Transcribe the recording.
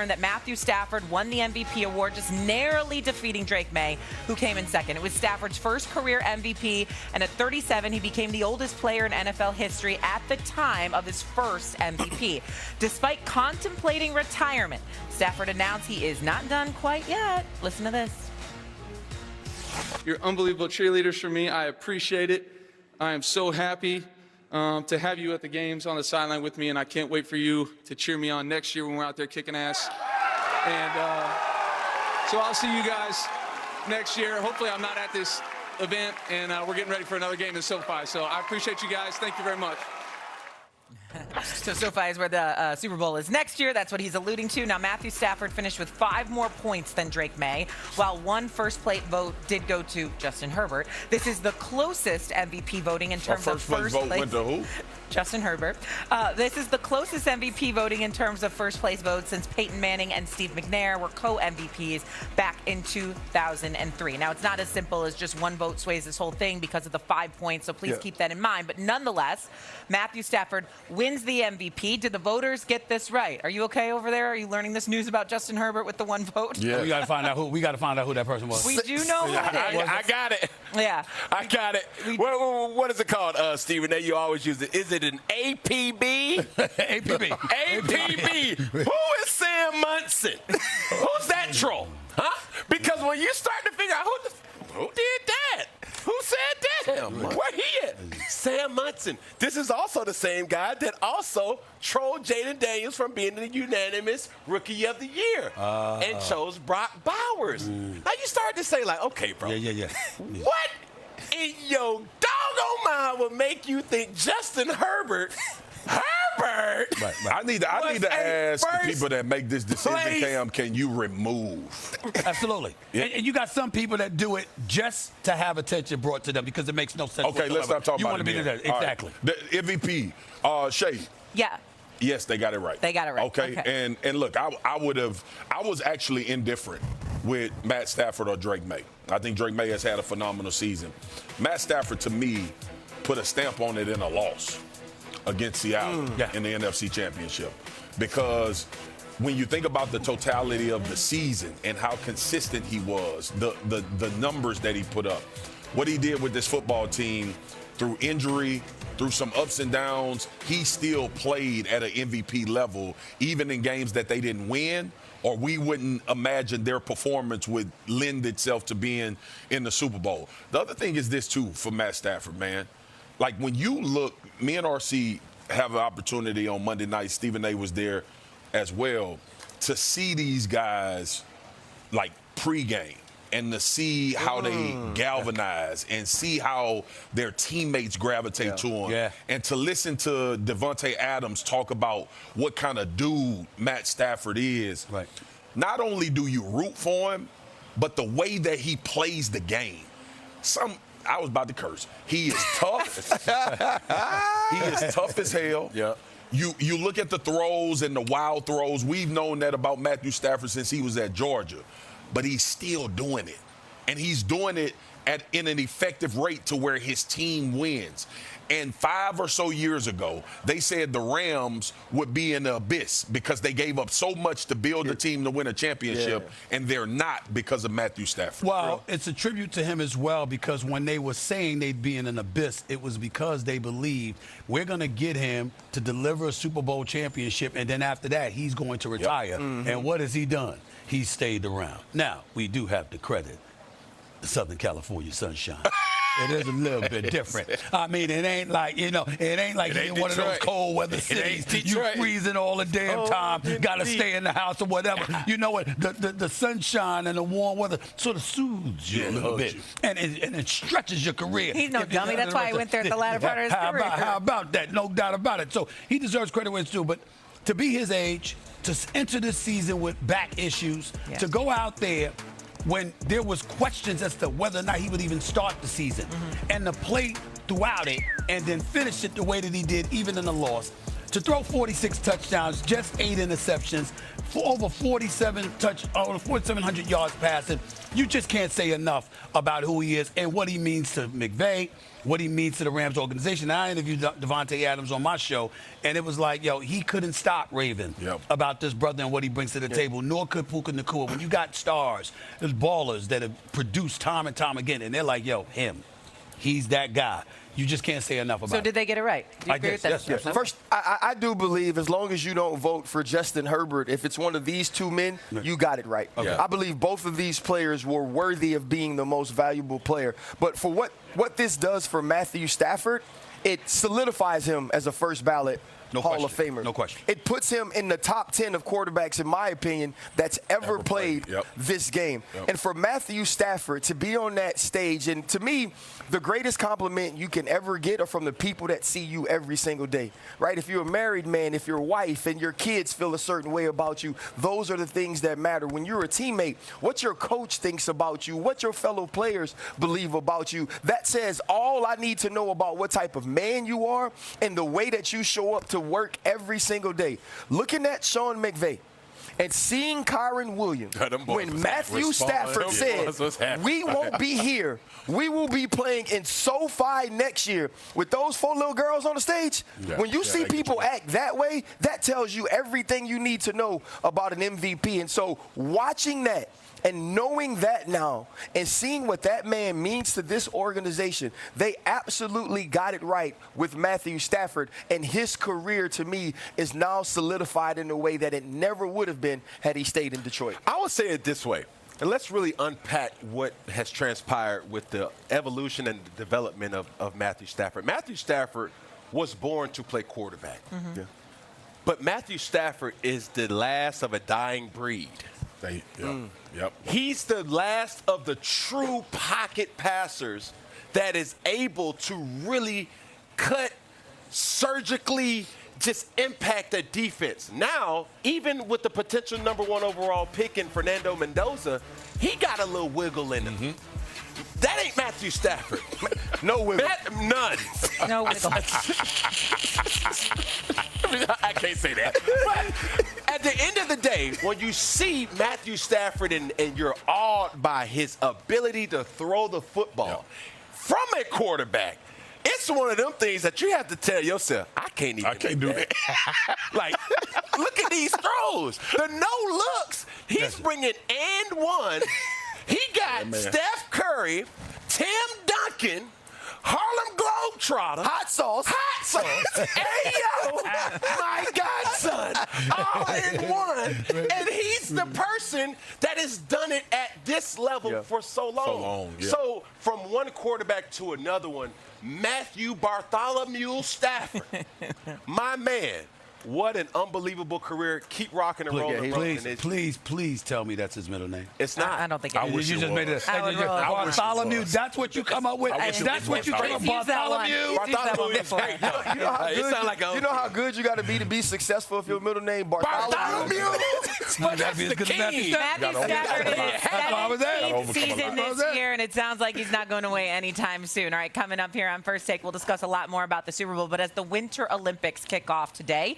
learned that Matthew Stafford won the MVP award, just narrowly defeating Drake Maye, who came in second. It was Stafford's first career MVP, and at 37, he became the oldest player in NFL history at the time of his first MVP. Despite contemplating retirement, Stafford announced he is not done quite yet. Listen to this. You're unbelievable cheerleaders for me. I appreciate it. I am so happy to have you at the games on the sideline with me, and I can't wait for you to cheer me on next year when we're out there kicking ass. And so I'll see you guys next year. Hopefully I'm not at this event, and we're getting ready for another game in SoFi. So I appreciate you guys. Thank you very much. So SoFi is where the Super Bowl is next year. That's what he's alluding to. Now, Matthew Stafford finished with 5 more points than Drake Maye, while one first-place vote did go to Justin Herbert. This is the closest MVP voting in terms of first-place vote went to who? Justin Herbert. This is the closest MVP voting in terms of first-place votes since Peyton Manning and Steve McNair were co-MVPs back in 2003. Now, it's not as simple as just one vote sways this whole thing because of the 5 points, so please keep that in mind. But nonetheless, Matthew Stafford wins the MVP. Did the voters get this right? Are you okay over there? Are you learning this news about Justin Herbert with the one vote? Yeah. We got to find out who that person was. We do know who it is. I got it. Yeah. I got it. What is it called, Stephen? You always use it. Is it an APB? APB. APB. Who is Sam Munson? Who's that troll? Huh? Because when you start to figure out who did that? Who said that? Where he at? Sam Munson. This is also the same guy that also trolled Jaden Daniels from being the unanimous Rookie of the Year and chose Brock Bowers. Now you start to say, like, okay, bro. Yeah. What in your doggone mind would make you think Justin Herbert? Right. I need to ask the people that make this decision, Cam, can you remove? Absolutely. Yeah. And you got some people that do it just to have attention brought to them because it makes no sense. Okay, let's not talk about it. You want to be there. Exactly. Right. The MVP, Shay. Yeah. Yes, they got it right. They got it right. Okay. And look, I was actually indifferent with Matt Stafford or Drake Maye. I think Drake Maye has had a phenomenal season. Matt Stafford, to me, put a stamp on it in a loss against Seattle in the NFC Championship. Because when you think about the totality of the season and how consistent he was, the numbers that he put up, what he did with this football team through injury, through some ups and downs, he still played at an MVP level, even in games that they didn't win, or we wouldn't imagine their performance would lend itself to being in the Super Bowl. The other thing is this, too, for Matt Stafford, man. Like, when you look, me and RC have an opportunity on Monday night, Stephen A. was there as well, to see these guys, like, pregame and to see how they galvanize and see how their teammates gravitate to them. Yeah. And to listen to Devontae Adams talk about what kind of dude Matt Stafford is. Right. Not only do you root for him, but the way that he plays the game. I was about to curse. He is tough. He is tough as hell. Yeah. You look at the throws and the wild throws. We've known that about Matthew Stafford since he was at Georgia. But he's still doing it. And he's doing it in an effective rate to where his team wins. And 5 or so years ago, they said the Rams would be in the abyss because they gave up so much to build a team to win a championship, and they're not because of Matthew Stafford. Well, it's a tribute to him as well, because when they were saying they'd be in an abyss, it was because they believed we're going to get him to deliver a Super Bowl championship, and then after that, he's going to retire. And what has he done? He stayed around. Now, we do have to credit the Southern California sunshine. It is a little bit different. I mean, it ain't like, it ain't like you're in one of those cold weather cities. You freezing all the damn time. Got to stay in the house or whatever. You know what? The sunshine and the warm weather sort of soothes you a little bit. And it stretches your career. He's no dummy. That's why he went there at the latter part of his career. How about that? No doubt about it. So he deserves credit where it's due. But to be his age, to enter this season with back issues, to go out there when there was questions as to whether or not he would even start the season, and to play throughout it and then finish it the way that he did, even in the loss, To throw 46 touchdowns, just 8 interceptions, for over 4,700 yards passing, you just can't say enough about who he is and what he means to McVay, what he means to the Rams organization. I interviewed Devontae Adams on my show, and it was like, yo, he couldn't stop raving about this brother and what he brings to the table, nor could Puka Nacua. When you got stars, there's ballers that have produced time and time again, and they're like, yo, him. He's that guy. You just can't say enough about it. So did they get it right? Do you agree with that? Yes. First, I do believe as long as you don't vote for Justin Herbert, if it's one of these two men, you got it right. Okay. I believe both of these players were worthy of being the most valuable player. But for what this does for Matthew Stafford, it solidifies him as a first ballot Hall of Famer. No question. It puts him in the top 10 of quarterbacks, in my opinion, that's ever played this game. And for Matthew Stafford to be on that stage, and to me, the greatest compliment you can ever get are from the people that see you every single day, right? If you're a married man, if your wife and your kids feel a certain way about you, those are the things that matter. When you're a teammate, what your coach thinks about you, what your fellow players believe about you, that says all I need to know about what type of man you are and the way that you show up to work every single day. Looking at Sean McVay and seeing Kyron Williams, when Matthew Stafford said, we won't be here, we will be playing in SoFi next year with those 4 little girls on the stage. When you see people act that way, that tells you everything you need to know about an MVP. And so watching that and knowing that now and seeing what that man means to this organization, they absolutely got it right with Matthew Stafford. And his career, to me, is now solidified in a way that it never would have been had he stayed in Detroit. I would say it this way, and let's really unpack what has transpired with the evolution and the development of Matthew Stafford. Matthew Stafford was born to play quarterback. But Matthew Stafford is the last of a dying breed. He's the last of the true pocket passers that is able to really cut surgically, just impact the defense. Now, even with the potential #1 overall pick in Fernando Mendoza, he got a little wiggle in him. That ain't Matthew Stafford. No wiggle. None. No wiggle. I can't say that. But at the end of the day, when you see Matthew Stafford and you're awed by his ability to throw the football from a quarterback, it's one of them things that you have to tell yourself, I can't do that. Like, look at these throws. The no looks. He's bringing and one. He got Steph Curry, Tim Duncan, Harlem Globetrotter, hot sauce, Ayo, my godson, all in one. And he's the person that has done it at this level for so long. So from one quarterback to another one, Matthew Bartholomew Stafford, my man. What an unbelievable career. Keep rocking and rolling. Please tell me that's his middle name. It's not. I don't think it You just made it. Bartholomew, that's what you come up with? That's what you come up with, Bartholomew? You know how good you got to be successful if your middle name Bartholomew? But that's the key. Matthew Stafford is 17th season this year, and it sounds like he's not going away anytime soon. All right, coming up here on First Take, we'll discuss a lot more about the Super Bowl. But as the Winter Olympics kick off today,